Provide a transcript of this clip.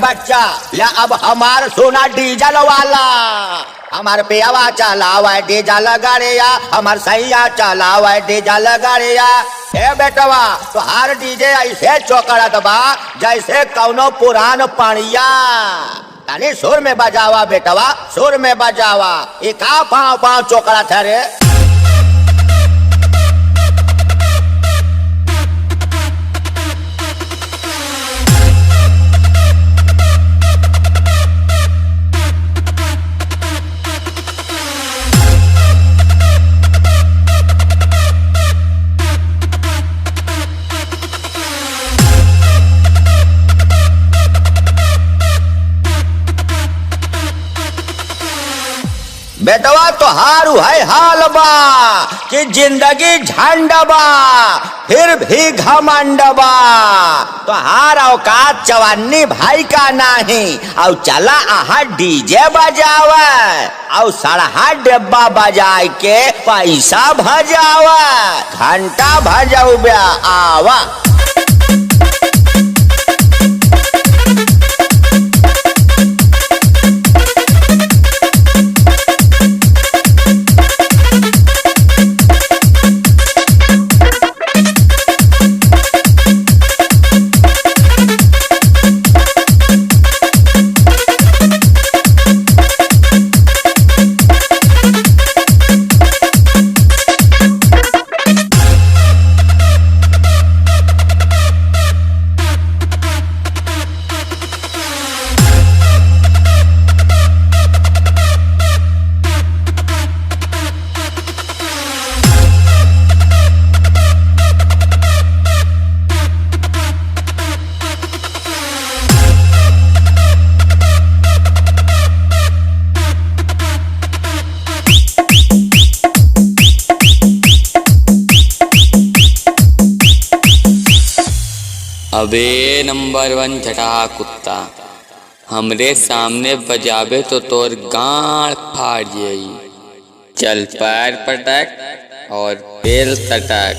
बच्चा या अब हमार सोना डीजल वाला हमार पियावा चलावा डीजल गाड़िया हमार सैया चलावा डीजल गाड़िया। हे बेटवा तो हर डीजे ऐसे चौकड़त बा जैसे कौनो पुरान पणिया। यानी सुर में बजावा बेटवा, सुर में बजावा। ये का पाँव पाँव चौकड़त है रे। बेटवा तो हारू है हाल बा कि जिंदगी झंड बा फिर भी घमंड बा। तो हार औकात चवन्नी भाई का नहीं और चला आहा डीजे बजावा और सड़हा डिब्बा बजाए के पैसा भजावा घंटा भजाऊ ब्या आवा। अबे नंबर 1 झटा कुत्ता, हमरे सामने बजाबे तो तोर गाड़ फाड़ जाई। चल पैर पटक और बेल तटक।